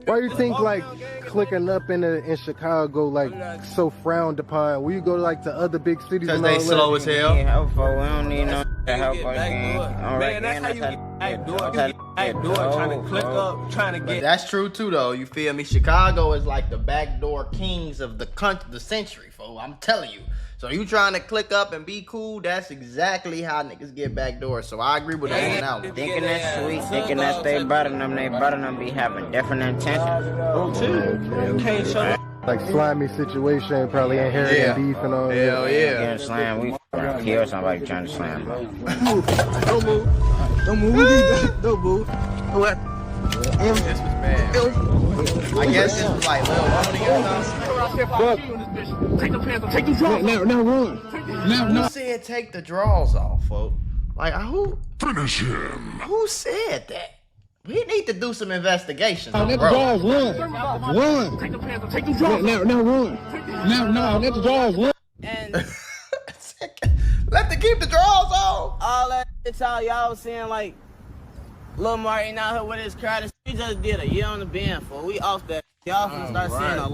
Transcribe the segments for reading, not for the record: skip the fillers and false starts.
Why do you think like clicking up in Chicago like so frowned upon? When you go like to other big cities, because they slow as hell. We don't need no help again. Man, that's how you get backdoor. You get backdoor trying to click up, trying to But get. that's true too, though. You feel me? Chicago is like the backdoor kings of the country, the century, fool. I'm telling you. So you trying to click up and be cool? That's exactly how niggas get backdoor. So I agree with that on that one. Thinking that's sweet, thinking that they better them be having different intentions. Oh, too. Can't show. like slimy situation, probably inheriting beef and all that. Hell yeah. Getting slammed, we fucking kill somebody trying to slam, bro. Don't move. Don't move. Don't move. What? This was bad. I guess this was like Lil Wayne. Take the pants off. Take the draws off. Now run. Who said take the draws off, folks? Like, who? Finish him. Who said that? We need to do some investigation. Let the draws run. Take the pants off. Take the draws off. Now run. Now, let the draws run. And let them keep the draws off. all that shit y'all was saying, like, Lil Martin out here with his crowd. We just did a year on the band, for we off that. Y'all finna start seeing a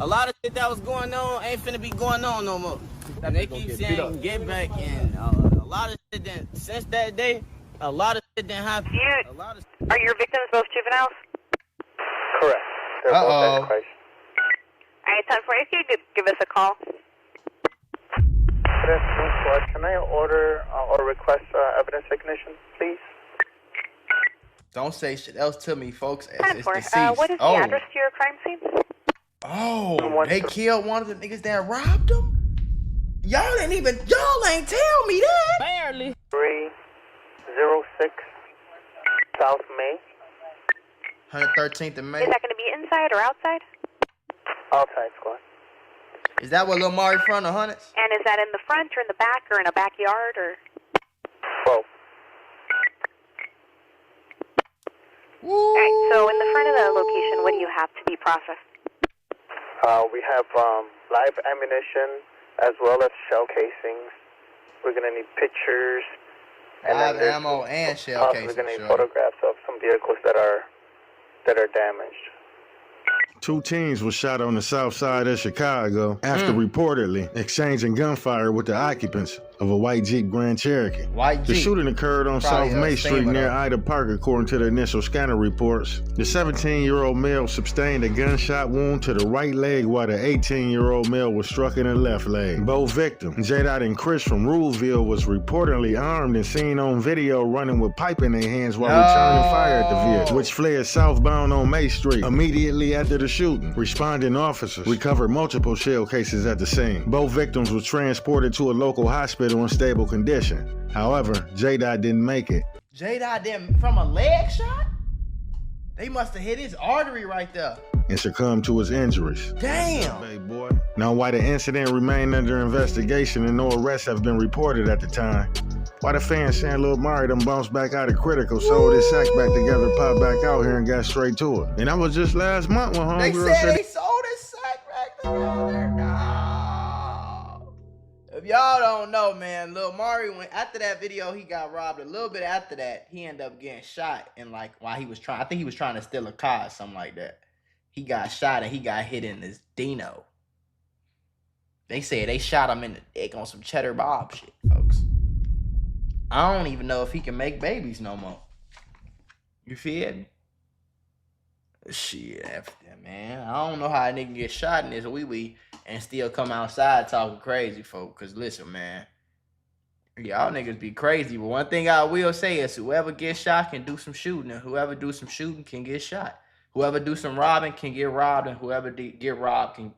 lot of shit that was going on ain't finna be going on no more. And they keep saying get back, and a lot of shit then since that day, a lot of shit didn't happen. Are your victims both juveniles? Correct. They're both ex-Christ. Alright, 10-4, if you could give us a call. Squad, can I order or request evidence ignition, please? Don't say shit else to me, folks. It's 10-4, deceased. what is the address to your crime scene? Oh, they killed one of the niggas that robbed them? Y'all ain't tell me that. Barely. 306 South May. 113th of May. Is that going to be inside or outside? Outside, squad. Is that where Lil Mari front of Hunnits? And is that in the front or in the back or in a backyard or? Both. Alright, so in the front of the location, what do you have to be processed? We have live ammunition as well as shell casings. We're gonna need pictures. Live ammo and shell casings. We're gonna need photographs of some vehicles that are damaged. 2 teens were shot on the south side of Chicago after reportedly exchanging gunfire with the occupants of a white Jeep Grand Cherokee. The shooting occurred on South May Street near Ida Park, according to the initial scanner reports. The 17-year-old male sustained a gunshot wound to the right leg while the 18-year-old male was struck in the left leg. Both victims, J-Dot and Chris from Ruleville, was reportedly armed and seen on video running with pipe in their hands while returning fire at the vehicle, which fled southbound on May Street. Immediately after the shooting, responding officers recovered multiple shell cases at the scene. Both victims were transported to a local hospital in stable condition. However, J-Dot didn't make it. J-Dot didn't, from a leg shot? They must have hit his artery right there. And succumbed to his injuries. Damn. Hey, boy. Now, while the incident remained under investigation and no arrests have been reported at the time, why the fans saying Lil Mari done bounced back out of critical, sold his sacks back together, popped back out here and got straight to it. And that was just last month when homegirl said they sold his sack back together. No. If y'all don't know, man, Lil Mari, after that video, he got robbed. A little bit after that, he ended up getting shot. And like while he was trying, I think he was trying to steal a car or something like that. He got shot and he got hit in his Dino. They said they shot him in the dick on some Cheddar Bob shit, folks. I don't even know if he can make babies no more. You feel me? Shit, after that, man. I don't know how a nigga get shot in this wee-wee and still come outside talking crazy, folks. Cause listen, man. Y'all niggas be crazy. But one thing I will say is whoever gets shot can do some shooting. And whoever do some shooting can get shot. Whoever do some robbing can get robbed. And whoever get robbed can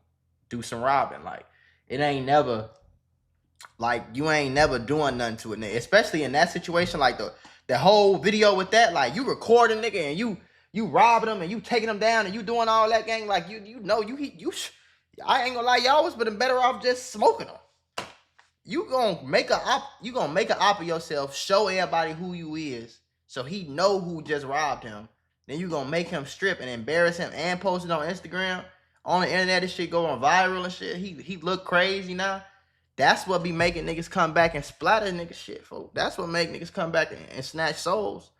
do some robbing. Like, it ain't never... Like, you ain't never doing nothing to it, especially in that situation. Like the whole video with that, like you recording nigga and you robbing them and you taking them down and you doing all that gang. Like you know I ain't gonna lie, y'all was been better off just smoking them. You gonna make a op of yourself, show everybody who you is, so he know who just robbed him. Then you gonna make him strip and embarrass him and post it on Instagram, on the internet. This shit going viral and shit. He look crazy now. That's what be making niggas come back and splatter niggas shit, folks. That's what make niggas come back and snatch souls.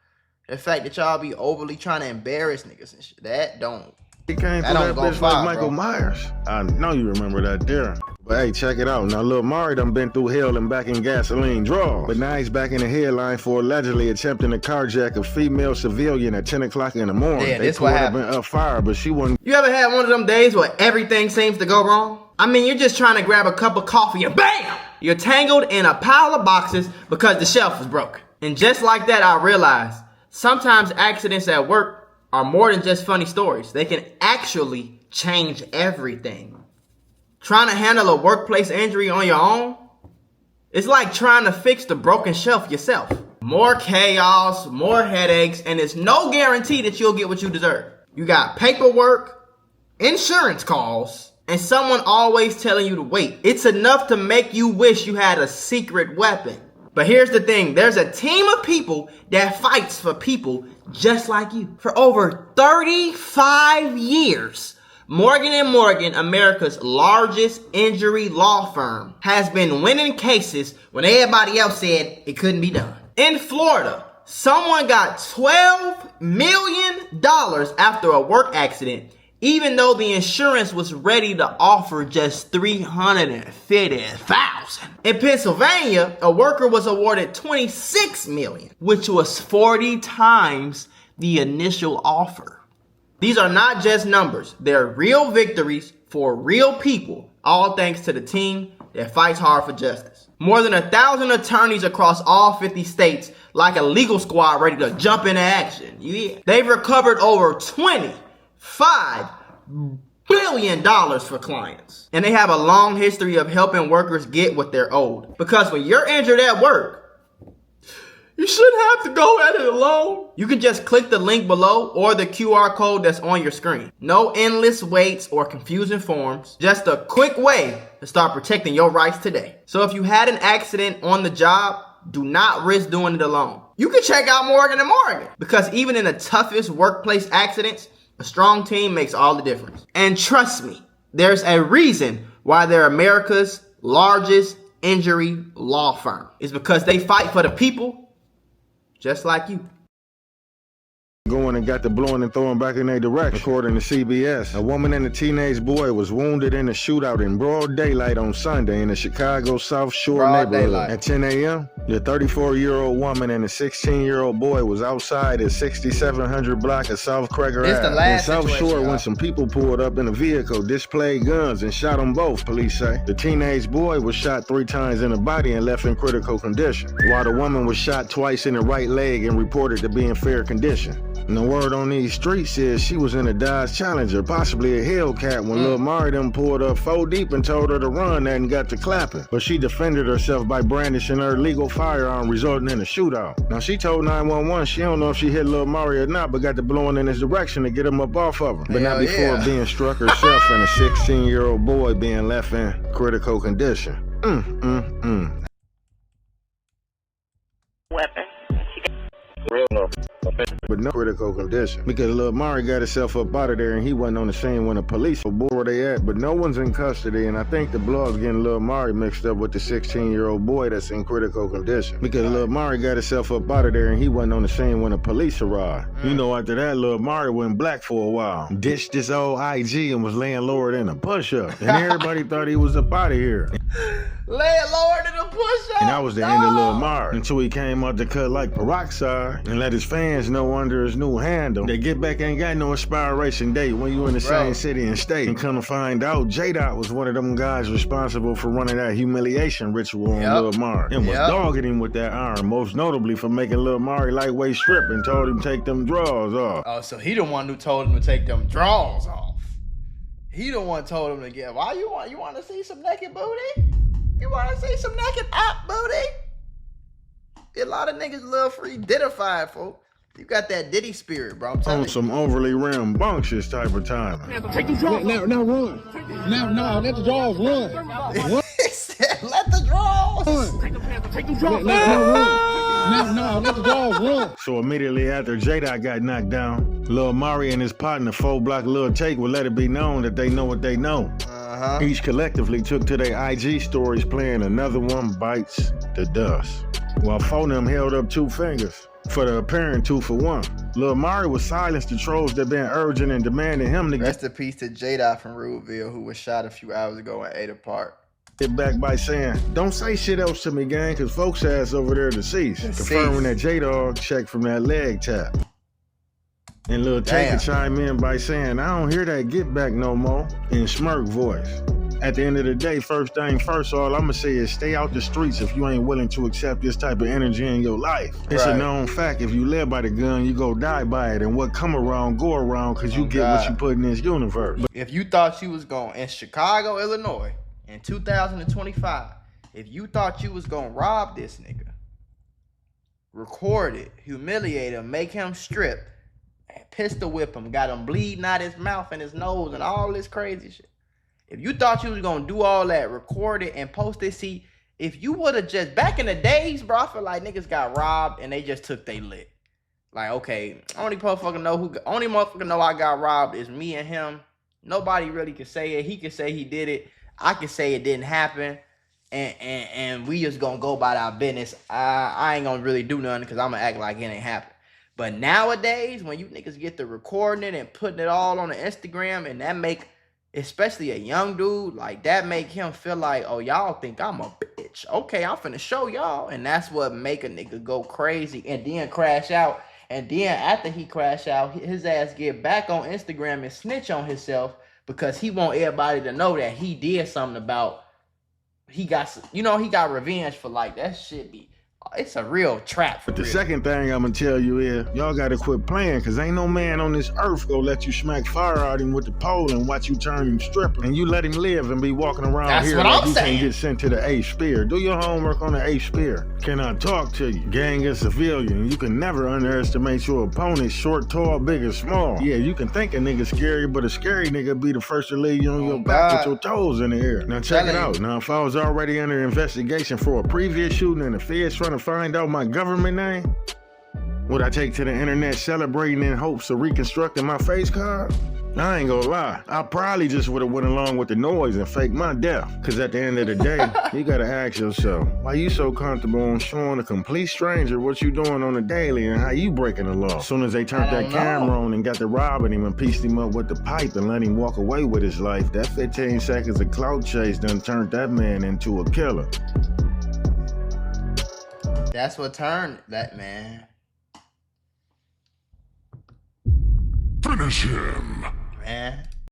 The fact that y'all be overly trying to embarrass niggas and shit, that don't. He came through that bitch like Michael Myers. I know you remember that there. But hey, check it out. Now, Lil Mari done been through hell and back in gasoline draws. But now he's back in the headline for allegedly attempting to carjack a female civilian at 10 o'clock in the morning. Yeah, they this what pulled up in up fire, but she wasn't. You ever had one of them days where everything seems to go wrong? I mean, you're just trying to grab a cup of coffee and BAM! You're tangled in a pile of boxes because the shelf is broken. And just like that, I realized sometimes accidents at work are more than just funny stories. They can actually change everything. Trying to handle a workplace injury on your own, it's like trying to fix the broken shelf yourself. More chaos, more headaches, and it's no guarantee that you'll get what you deserve. You got paperwork, insurance calls, and someone always telling you to wait. It's enough to make you wish you had a secret weapon. But here's the thing, there's a team of people that fights for people just like you. For over 35 years, Morgan & Morgan, America's largest injury law firm, has been winning cases when everybody else said it couldn't be done. In Florida, someone got $12 million after a work accident, even though the insurance was ready to offer just $350,000. In Pennsylvania, a worker was awarded $26 million, which was 40 times the initial offer. These are not just numbers. They're real victories for real people, all thanks to the team that fights hard for justice. More than 1,000 attorneys across all 50 states, like a legal squad ready to jump into action. Yeah. They've recovered over $25 billion for clients. And they have a long history of helping workers get what they're owed. Because when you're injured at work, you shouldn't have to go at it alone. You can just click the link below or the QR code that's on your screen. No endless waits or confusing forms. Just a quick way to start protecting your rights today. So if you had an accident on the job, do not risk doing it alone. You can check out Morgan & Morgan, because even in the toughest workplace accidents, a strong team makes all the difference. And trust me, there's a reason why they're America's largest injury law firm. It's because they fight for the people just like you. Going and got the blowing and throwing back in their direction. According to CBS, a woman and a teenage boy was wounded in a shootout in broad daylight on Sunday in the Chicago South Shore neighborhood. At 10 a.m., the 34-year-old woman and the 16-year-old boy was outside at 6700 block of South Cracker Ave. In South Shore when some people pulled up in a vehicle, displayed guns, and shot them both, police say. The teenage boy was shot 3 times in the body and left in critical condition, while the woman was shot twice in the right leg and reported to be in fair condition. And the word on these streets is she was in a Dodge Challenger, possibly a Hellcat, when Lil Mari them pulled up 4 deep and told her to run and got to clapping. But she defended herself by brandishing her legal firearm, resulting in a shootout. Now she told 911 she don't know if she hit Lil Mari or not, but got the blowing in his direction to get him up off of her. But not before being struck herself and a 16-year-old boy being left in critical condition. Weapon. But no critical condition, because Lil Mari got himself up out of there and he wasn't on the scene when the police were where they at. But no one's in custody, and I think the blog's getting Lil Mari mixed up with the 16-year-old boy that's in critical condition, because Lil Mari got himself up out of there and he wasn't on the scene when the police arrived. You know, after that, Lil Mari went black for a while, ditched his old IG and was laying lower than a push-up, and everybody thought he was up out of here. Laying lower than a push-up. And that was the end of Lil Mari, until he came out to cut like peroxide and let his fans know under his new handle that Get Back ain't got no expiration date when you in the same city and state. And come to find out, J-Dot was one of them guys responsible for running that humiliation ritual on Lil Mari, and was dogging him with that iron, most notably for making Lil Mari lightweight strip and told him take them drawers off. Oh, so he the one who told him to take them drawers off. He the one told him to get. Why you want to see some naked booty? You want to see some naked op booty? A lot of niggas love free Diddified, folks. You got that Diddy spirit, bro. I'm telling you. On some overly rambunctious type of time. Take the draws. Now run. Now let the draws run. He said, let the draws. Take the draws. Now run. Now let the draws run. So immediately after J-Dot got knocked down, Lil Mari and his partner 4Block Lil will let it be known that they know what they know. Each collectively took to their IG stories playing Another One Bites the Dust, while 4 of them held up 2 fingers. for the apparent 2 for 1. Lil Mari was silenced the trolls that been urging and demanding him to Rest in peace to J-Dot from Ruleville, who was shot a few hours ago in Ada Park. get back by saying, don't say shit else to me, gang, because folks ass over there deceased. Confirming that J-Dog checked from that leg tap. And Lil Tank chime in by saying, I don't hear that get back no more, in smirk voice. At the end of the day, first thing first, all I'ma say is stay out the streets if you ain't willing to accept this type of energy in your life. It's a known fact, if you live by the gun, you go die by it, and what come around, go around, because you get what you put in this universe. If you thought you was going, in Chicago, Illinois, in 2025, if you thought you was gonna rob this nigga, record it, humiliate him, make him strip, pistol whip him, got him bleeding out his mouth and his nose and all this crazy shit. If you thought you was gonna do all that, record it and post it, see, if you would have just, back in the days, bro, I feel like niggas got robbed and they just took they lick. Like, okay, only motherfucker know I got robbed is me and him. Nobody really can say it. He can say he did it. I can say it didn't happen. And we just gonna go about our business. I ain't gonna really do nothing because I'm gonna act like it ain't happened. But nowadays, when you niggas get to recording it and putting it all on the Instagram, and that make, especially a young dude, like that make him feel like, oh, y'all think I'm a bitch. Okay, I'm finna show y'all. And that's what make a nigga go crazy and then crash out. And then after he crash out, his ass get back on Instagram and snitch on himself because he want everybody to know that he did something about, he got, you know, he got revenge for like, that shit be, it's a real trap. But the second thing I'm gonna tell you is, y'all gotta quit playing, cause ain't no man on this earth gonna let you smack fire out him with the pole and watch you turn him stripper. And you let him live and be walking around here like you can't get sent to the 8th spear. Do your homework on the 8th spear. Can I talk to you? Gang is civilian. You can never underestimate your opponent, short, tall, big, or small. Yeah, you can think a nigga scary, but a scary nigga be the first to lay you on your back with your toes in the air. Now check it out. Now if I was already under investigation for a previous shooting and the feds trying to find out my government name, would I take to the internet celebrating in hopes of reconstructing my face card? I ain't gonna lie, I probably just would have went along with the noise and faked my death. Cause at the end of the day, you gotta ask yourself, why you so comfortable on showing a complete stranger what you doing on the daily and how you breaking the law? As soon as they turned that camera on and got to robbing him and pieced him up with the pipe and let him walk away with his life, that 15 seconds of clout chase done turned that man into a killer. That's what turned that man. Finish him. Man.